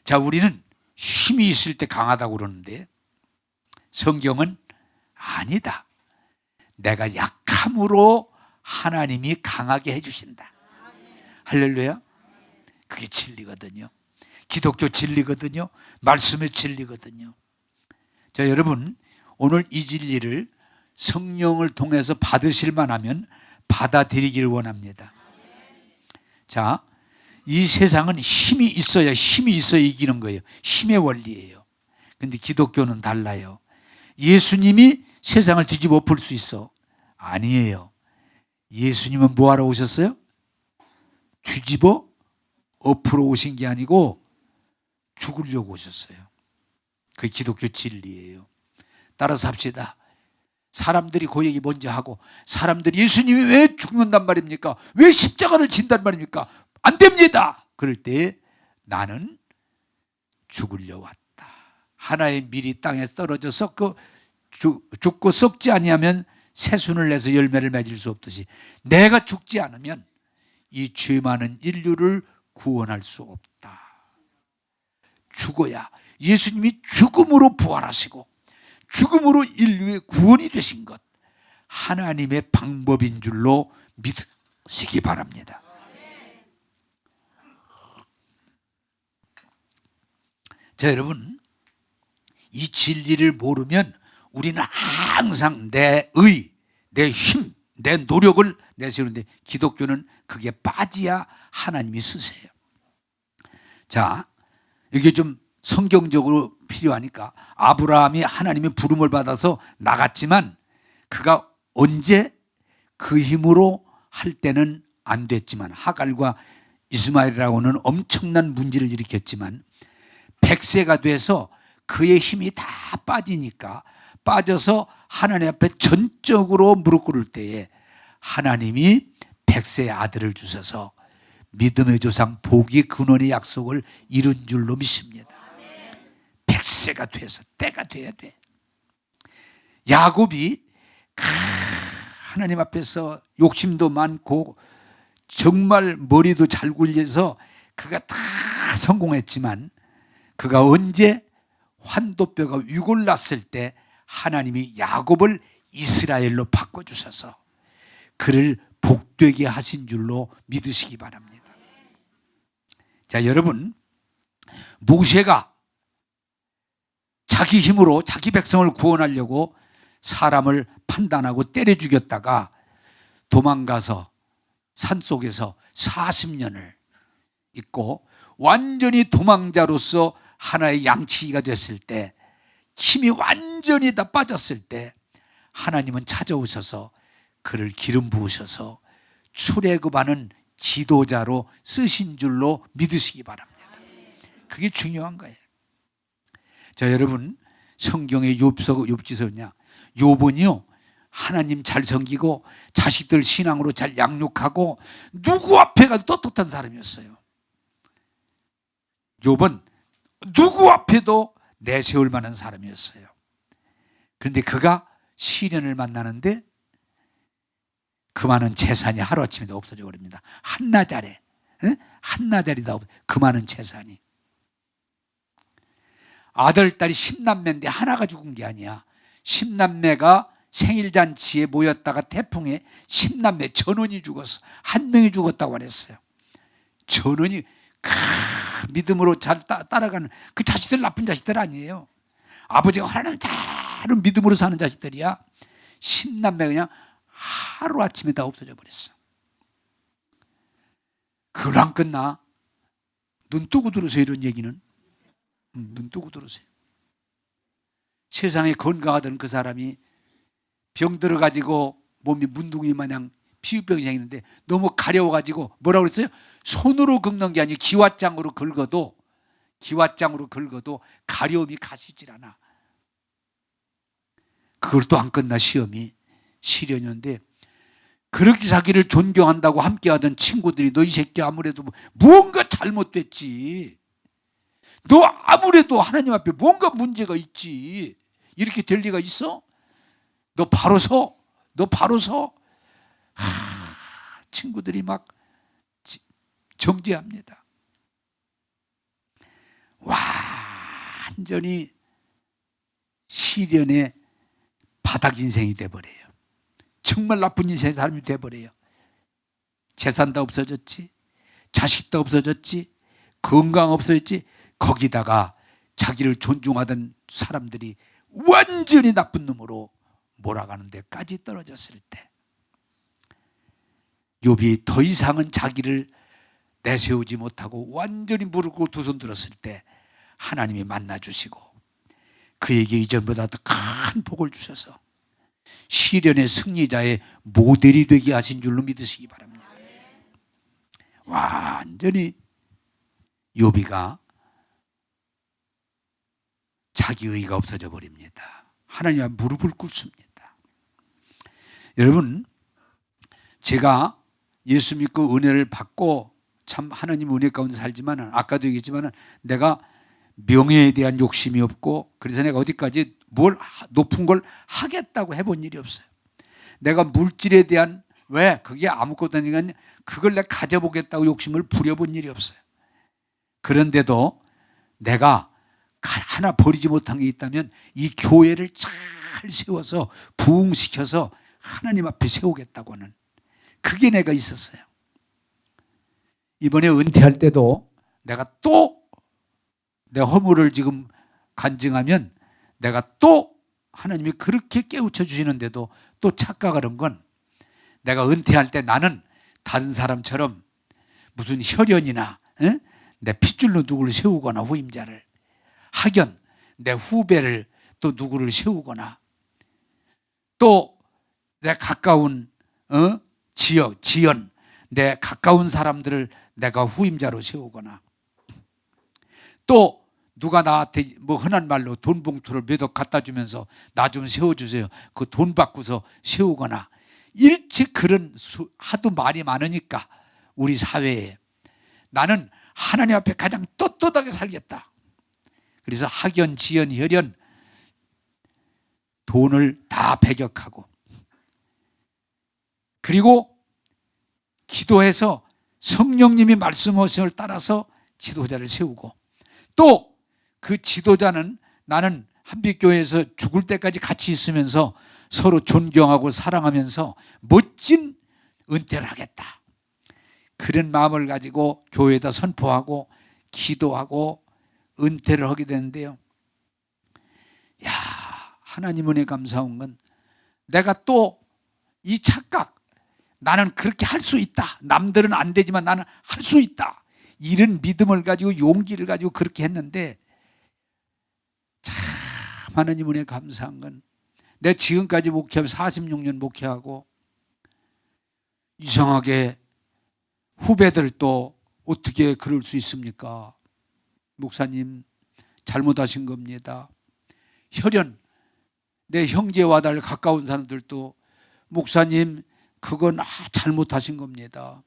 자, 우리는 힘이 있을 때 강하다고 그러는데 성경은 아니다. 내가 약함으로 하나님이 강하게 해주신다. 할렐루야. 그게 진리거든요. 기독교 진리거든요. 말씀의 진리거든요. 자, 여러분, 오늘 이 진리를 성령을 통해서 받으실 만하면 받아들이기를 원합니다. 자, 이 세상은 힘이 있어야 이기는 거예요. 힘의 원리예요. 근데 기독교는 달라요. 예수님이 세상을 뒤집어 엎을 수 있어? 아니에요. 예수님은 뭐하러 오셨어요? 뒤집어 엎으러 오신 게 아니고 죽으려고 오셨어요. 그게 기독교 진리예요. 따라서 합시다. 사람들이 그 얘기 먼저 하고, 사람들이 예수님이 왜 죽는단 말입니까? 왜 십자가를 진단 말입니까? 안 됩니다. 그럴 때 나는 죽으려 왔다. 하나의 밀이 땅에 떨어져서 죽고 썩지 아니하면 새순을 내서 열매를 맺을 수 없듯이, 내가 죽지 않으면 이 죄 많은 인류를 구원할 수 없다. 죽어야, 예수님이 죽음으로 부활하시고 죽음으로 인류의 구원이 되신 것, 하나님의 방법인 줄로 믿으시기 바랍니다. 자, 여러분, 이 진리를 모르면 우리는 항상 내 힘, 내 노력을 내세우는데, 기독교는 그게 빠지야 하나님이 쓰세요. 자, 이게 좀 성경적으로 필요하니까, 아브라함이 하나님의 부름을 받아서 나갔지만 그가 언제 그 힘으로 할 때는 안 됐지만, 하갈과 이스마엘이라고는 엄청난 문제를 일으켰지만 100세가 돼서 그의 힘이 다 빠지니까, 빠져서 하나님 앞에 전적으로 무릎 꿇을 때에 하나님이 100세의 아들을 주셔서 믿음의 조상 복의 근원의 약속을 이룬 줄로 믿습니다. 100세가 돼서 때가 돼야 돼. 야곱이 하나님 앞에서 욕심도 많고 정말 머리도 잘 굴려서 그가 다 성공했지만, 그가 언제 환도뼈가 위골났을 때 하나님이 야곱을 이스라엘로 바꿔주셔서 그를 복되게 하신 줄로 믿으시기 바랍니다. 자, 여러분, 모세가 자기 힘으로 자기 백성을 구원하려고 사람을 판단하고 때려 죽였다가 도망가서 산속에서 40년을 있고 완전히 도망자로서 하나의 양치기가 됐을 때, 힘이 완전히 다 빠졌을 때 하나님은 찾아오셔서 그를 기름 부으셔서 출애굽하는 지도자로 쓰신 줄로 믿으시기 바랍니다. 그게 중요한 거예요. 자, 여러분, 성경의 욥지서냐, 욥은요 하나님 잘 섬기고 자식들 신앙으로 잘 양육하고 누구 앞에 가도 떳떳한 사람이었어요. 욥은 누구 앞에도 내세울 만한 사람이었어요. 그런데 그가 시련을 만나는데 그 많은 재산이 하루아침에 없어져 버립니다. 한나절에, 한나절이 다 그 많은 재산이. 아들, 딸이 10남매인데 하나가 죽은 게 아니야. 10남매가 생일잔치에 모였다가 태풍에 10남매 전원이 죽었어. 한 명이 죽었다고 그랬어요. 전원이 믿음으로 잘 따라가는 그 자식들, 나쁜 자식들 아니에요. 아버지가 하나님 다른 믿음으로 사는 자식들이야. 10남매 그냥 하루아침에 다 없어져 버렸어. 그걸 안 끝나. 눈 뜨고 들으세요. 이런 얘기는 눈 뜨고 들으세요. 세상에 건강하던 그 사람이 병 들어가지고 몸이 문둥이 마냥 피부병이 생기는데 너무 가려워가지고 뭐라고 그랬어요? 손으로 긁는 게 아니고 기왓장으로 긁어도 가려움이 가시질 않아. 그걸 또 안 끝나. 시험이 시련인데, 그렇게 자기를 존경한다고 함께하던 친구들이 너 이 새끼 아무래도 무언가 잘못됐지, 너 아무래도 하나님 앞에 뭔가 문제가 있지, 이렇게 될 리가 있어? 너 바로 서. 친구들이 막 정죄합니다. 완전히 시련의 바닥 인생이 돼버려요. 정말 나쁜 인생의 사람이 돼버려요. 재산도 없어졌지, 자식도 없어졌지, 건강 없어졌지, 거기다가 자기를 존중하던 사람들이 완전히 나쁜 놈으로 몰아가는 데까지 떨어졌을 때, 욥이 더 이상은 자기를 내세우지 못하고 완전히 무릎 꿇고 두 손 들었을 때 하나님이 만나주시고 그에게 이전보다 더 큰 복을 주셔서 시련의 승리자의 모델이 되게 하신 줄로 믿으시기 바랍니다. 완전히 욥이가 자기 의가 없어져 버립니다. 하나님 앞에 무릎을 꿇습니다. 여러분, 제가 예수 믿고 은혜를 받고 참 하나님 은혜 가운데 살지만 아까도 얘기했지만 내가 명예에 대한 욕심이 없고 그래서 내가 어디까지 뭘 높은 걸 하겠다고 해본 일이 없어요. 내가 물질에 대한 왜 그게 아무것도 아니라 그걸 내가 가져보겠다고 욕심을 부려본 일이 없어요. 그런데도 내가 하나 버리지 못한 게 있다면 이 교회를 잘 세워서 부흥시켜서 하나님 앞에 세우겠다고 하는 그게 내가 있었어요. 이번에 은퇴할 때도 내가 또 내 허물을 지금 간증하면 내가 또 하나님이 그렇게 깨우쳐 주시는데도 또 착각하는 건 내가 은퇴할 때 나는 다른 사람처럼 무슨 혈연이나 내 핏줄로 누구를 세우거나 후임자를 학연 내 후배를 또 누구를 세우거나 또 내 가까운 지역 지연 내 가까운 사람들을 내가 후임자로 세우거나 또 누가 나한테 뭐 흔한 말로 돈 봉투를 몇 억 갖다 주면서 나 좀 세워주세요. 그 돈 받고서 세우거나 일찍 그런 하도 말이 많으니까 우리 사회에 나는 하나님 앞에 가장 떳떳하게 살겠다. 그래서 학연, 지연, 혈연 돈을 다 배격하고 그리고 기도해서 성령님이 말씀하신 걸 따라서 지도자를 세우고 또 그 지도자는 나는 한빛교회에서 죽을 때까지 같이 있으면서 서로 존경하고 사랑하면서 멋진 은퇴를 하겠다. 그런 마음을 가지고 교회에다 선포하고 기도하고 은퇴를 하게 되는데요. 야, 하나님 은혜 감사한 건 내가 또 이 착각 나는 그렇게 할 수 있다. 남들은 안 되지만 나는 할 수 있다. 이런 믿음을 가지고 용기를 가지고 그렇게 했는데 참 하나님 은혜 감사한 건 내 지금까지 목회하고 46년 목회하고 이상하게 후배들도 어떻게 그럴 수 있습니까? 목사님 잘못하신 겁니다. 혈연 내 형제와 달 가까운 사람들도 목사님 그건 잘못하신 겁니다.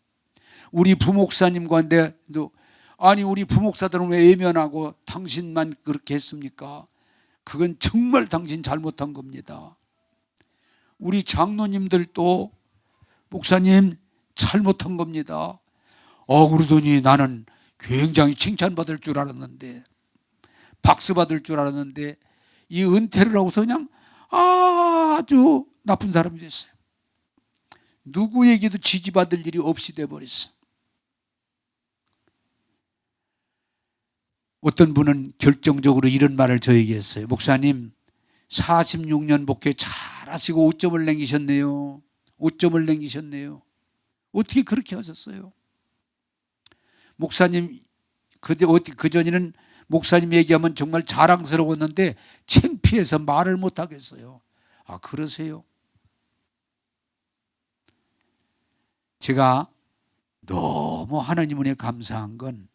우리 부목사님과 내도 아니 우리 부목사들은 왜 외면하고 당신만 그렇게 했습니까? 그건 정말 당신 잘못한 겁니다. 우리 장로님들도 목사님 잘못한 겁니다. 그러더니 나는 굉장히 칭찬받을 줄 알았는데 박수 받을 줄 알았는데 이 은퇴를 하고서 그냥 아주 나쁜 사람이 됐어요. 누구에게도 지지받을 일이 없이 돼버렸어. 어떤 분은 결정적으로 이런 말을 저에게 했어요. 목사님 46년 목회 잘하시고 5점을 남기셨네요. 5점을 남기셨네요. 어떻게 그렇게 하셨어요? 목사님 그전에는 목사님 얘기하면 정말 자랑스러웠는데 창피해서 말을 못하겠어요. 그러세요? 제가 너무 하나님 은혜 감사한 건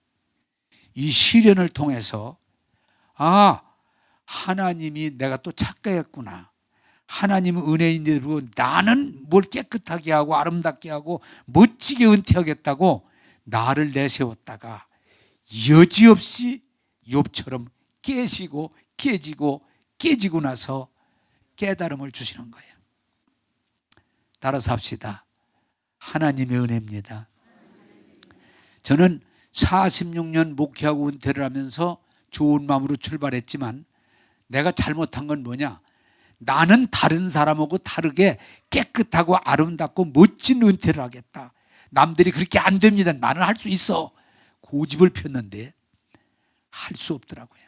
이 시련을 통해서 하나님이 내가 또 착각했구나. 하나님은 은혜인데도 나는 뭘 깨끗하게 하고 아름답게 하고 멋지게 은퇴하겠다고 나를 내세웠다가 여지없이 욥처럼 깨지고 나서 깨달음을 주시는 거예요. 따라서 합시다. 하나님의 은혜입니다. 저는 46년 목회하고 은퇴를 하면서 좋은 마음으로 출발했지만 내가 잘못한 건 뭐냐? 나는 다른 사람하고 다르게 깨끗하고 아름답고 멋진 은퇴를 하겠다. 남들이 그렇게 안 됩니다. 나는 할 수 있어. 고집을 폈는데 할 수 없더라고요.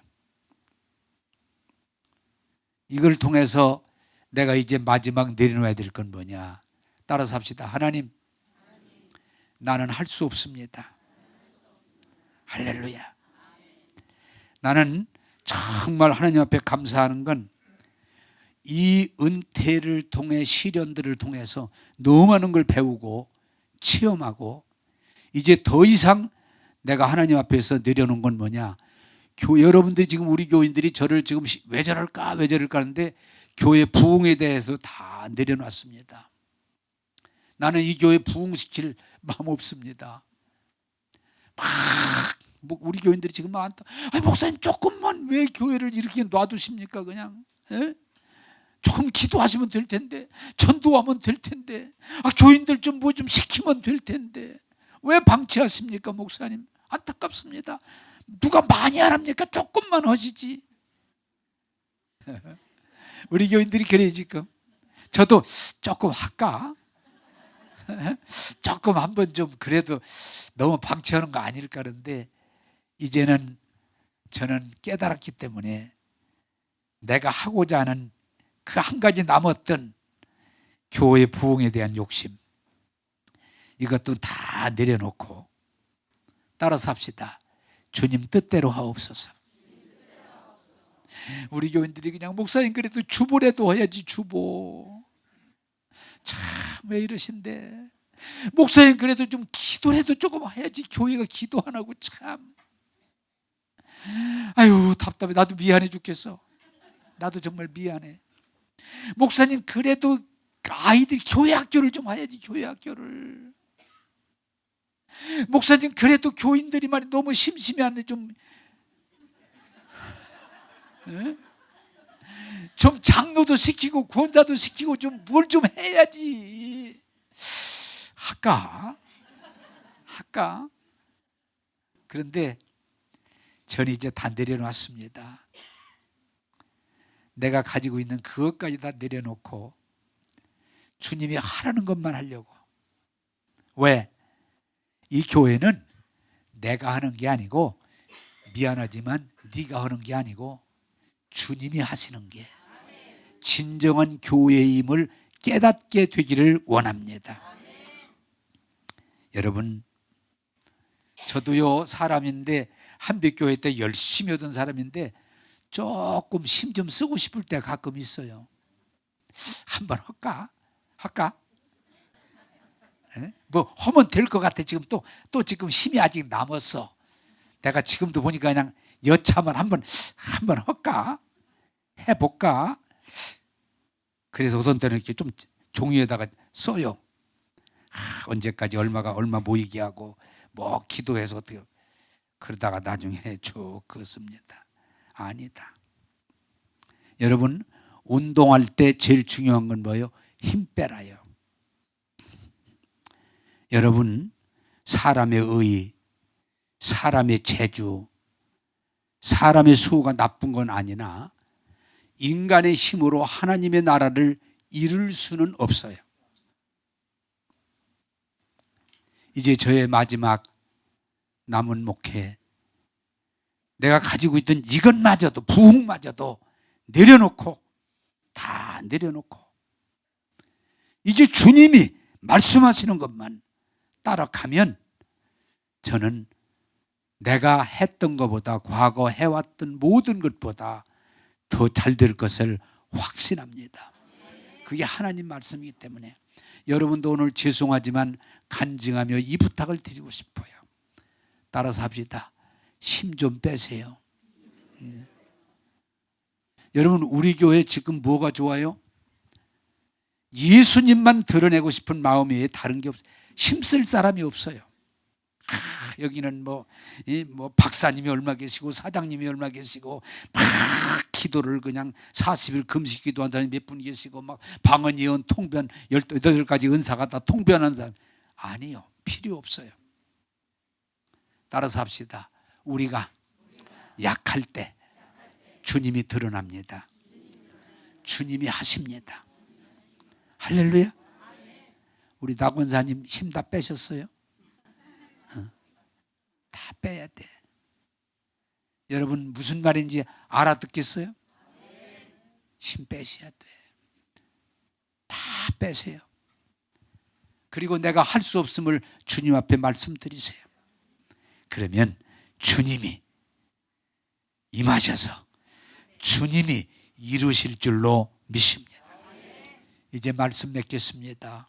이걸 통해서 내가 이제 마지막 내려놔야 될 건 뭐냐? 따라서 합시다. 하나님, 나는 할 수 없습니다. 할렐루야. 나는 정말 하나님 앞에 감사하는 건 이 은퇴를 통해 시련들을 통해서 너무 많은 걸 배우고 체험하고 이제 더 이상 내가 하나님 앞에서 내려놓은 건 뭐냐, 여러분들이 지금 우리 교인들이 저를 지금 왜 저럴까 하는데 교회 부흥에 대해서 다 내려놨습니다. 나는 이 교회 부흥시킬 마음 없습니다. 막 우리 교인들이 지금 많다. 목사님 조금만 왜 교회를 이렇게 놔두십니까? 그냥 조금 기도하시면 될 텐데, 전도하면 될 텐데, 교인들 좀 뭐 좀 시키면 될 텐데 왜 방치하십니까? 목사님, 안타깝습니다. 누가 많이 하랍니까? 조금만 하시지. 우리 교인들이 그래. 지금 저도 조금 할까? 조금 한번 좀 그래도 너무 방치하는 거 아닐까 하는데, 이제는 저는 깨달았기 때문에 내가 하고자 하는 그 한 가지 남았던 교회 부흥에 대한 욕심, 이것도 다 내려놓고 따라서 합시다. 주님 뜻대로 하옵소서. 우리 교인들이 그냥 목사님 그래도 주보라도 해야지, 주보. 참 왜 이러신데, 목사님 그래도 좀 기도라도 조금 해야지, 교회가 기도 안 하고. 참 아유 답답해. 나도 미안해 죽겠어. 나도 정말 미안해. 목사님 그래도 아이들 교회 학교를 좀 해야지, 교회 학교를. 목사님 그래도 교인들이 말이 너무 심심해하는데 좀 장로도 시키고 권사도 시키고 좀 뭘 좀 해야지. 할까? 그런데 저는 이제 다 내려놨습니다. 내가 가지고 있는 그것까지 다 내려놓고 주님이 하라는 것만 하려고. 왜? 이 교회는 내가 하는 게 아니고, 미안하지만 네가 하는 게 아니고 주님이 하시는 게 진정한 교회임을 깨닫게 되기를 원합니다. 여러분, 저도요 사람인데, 한빛교회 때 열심히 하던 사람인데 조금 힘 좀 쓰고 싶을 때 가끔 있어요. 한번 할까? 뭐 하면 될 것 같아. 지금 또 지금 힘이 아직 남았어. 내가 지금도 보니까 그냥 여차만 한번 할까? 해볼까? 그래서 어떤 때는 이렇게 좀 종이에다가 써요. 언제까지 얼마 모이게 하고 뭐 기도해서 어떻게, 그러다가 나중에 쭉 긋습니다. 아니다. 여러분, 운동할 때 제일 중요한 건 뭐예요? 힘 빼라요. 여러분, 사람의 의, 사람의 재주, 사람의 수호가 나쁜 건 아니나 인간의 힘으로 하나님의 나라를 이룰 수는 없어요. 이제 저의 마지막 남은 목회, 내가 가지고 있던 이것마저도, 부흥마저도 다 내려놓고 이제 주님이 말씀하시는 것만 따라가면, 저는 내가 했던 것보다, 과거 해왔던 모든 것보다 더 잘 될 것을 확신합니다. 그게 하나님 말씀이기 때문에 여러분도 오늘 죄송하지만 간증하며 이 부탁을 드리고 싶어요. 따라서 합시다. 힘 좀 빼세요. 여러분, 우리 교회 지금 뭐가 좋아요? 예수님만 드러내고 싶은 마음이 다른 게 없어요. 힘쓸 사람이 없어요. 여기는 뭐 박사님이 얼마 계시고 사장님이 얼마 계시고 막 기도를 그냥 40일 금식 기도한 사람이 몇 분 계시고 막 방언 예언 통변 18가지 은사가 다 통변한 사람, 아니요. 필요 없어요. 따라서 합시다. 우리가 약할 때 주님이 드러납니다. 주님이 하십니다. 할렐루야. 우리 낙원사님 힘 다 빼셨어요? 다 빼야 돼. 여러분, 무슨 말인지 알아듣겠어요? 힘 빼셔야 돼. 다 빼세요. 그리고 내가 할 수 없음을 주님 앞에 말씀드리세요. 그러면 주님이 임하셔서 주님이 이루실 줄로 믿습니다. 이제 말씀 맺겠습니다.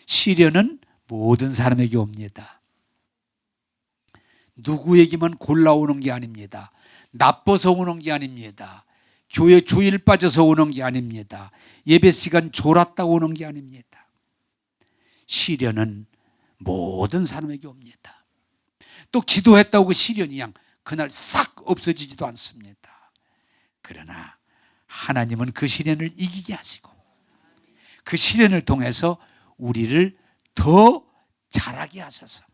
시련은 모든 사람에게 옵니다. 누구에게만 골라오는 게 아닙니다. 나빠서 오는 게 아닙니다. 교회 주일 빠져서 오는 게 아닙니다. 예배 시간 졸았다 오는 게 아닙니다. 시련은 모든 사람에게 옵니다. 또 기도했다고 그 시련이 그냥 그날 싹 없어지지도 않습니다. 그러나 하나님은 그 시련을 이기게 하시고 그 시련을 통해서 우리를 더 자라게 하셔서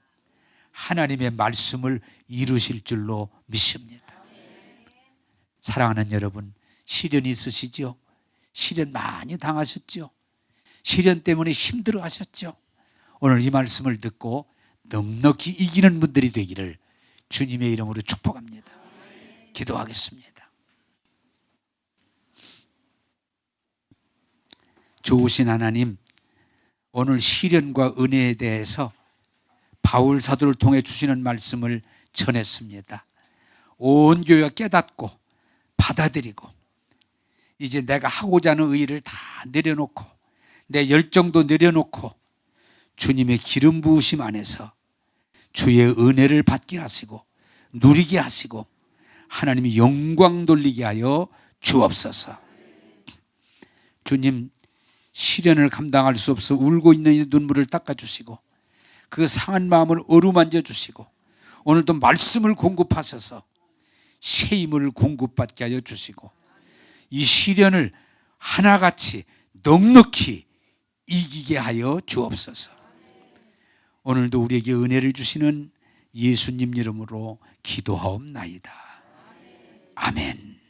하나님의 말씀을 이루실 줄로 믿습니다. 사랑하는 여러분, 시련이 있으시죠? 시련 많이 당하셨죠? 시련 때문에 힘들어 하셨죠? 오늘 이 말씀을 듣고 넉넉히 이기는 분들이 되기를 주님의 이름으로 축복합니다. 기도하겠습니다. 좋으신 하나님, 오늘 시련과 은혜에 대해서 바울 사도를 통해 주시는 말씀을 전했습니다. 온 교회가 깨닫고 받아들이고 이제 내가 하고자 하는 의의를 다 내려놓고 내 열정도 내려놓고 주님의 기름 부으심 안에서 주의 은혜를 받게 하시고 누리게 하시고 하나님이 영광 돌리게 하여 주옵소서. 주님, 시련을 감당할 수 없어 울고 있는 이 눈물을 닦아주시고 그 상한 마음을 어루만져 주시고 오늘도 말씀을 공급하셔서 새 힘을 공급받게 하여 주시고 이 시련을 하나같이 넉넉히 이기게 하여 주옵소서. 오늘도 우리에게 은혜를 주시는 예수님 이름으로 기도하옵나이다. 아멘.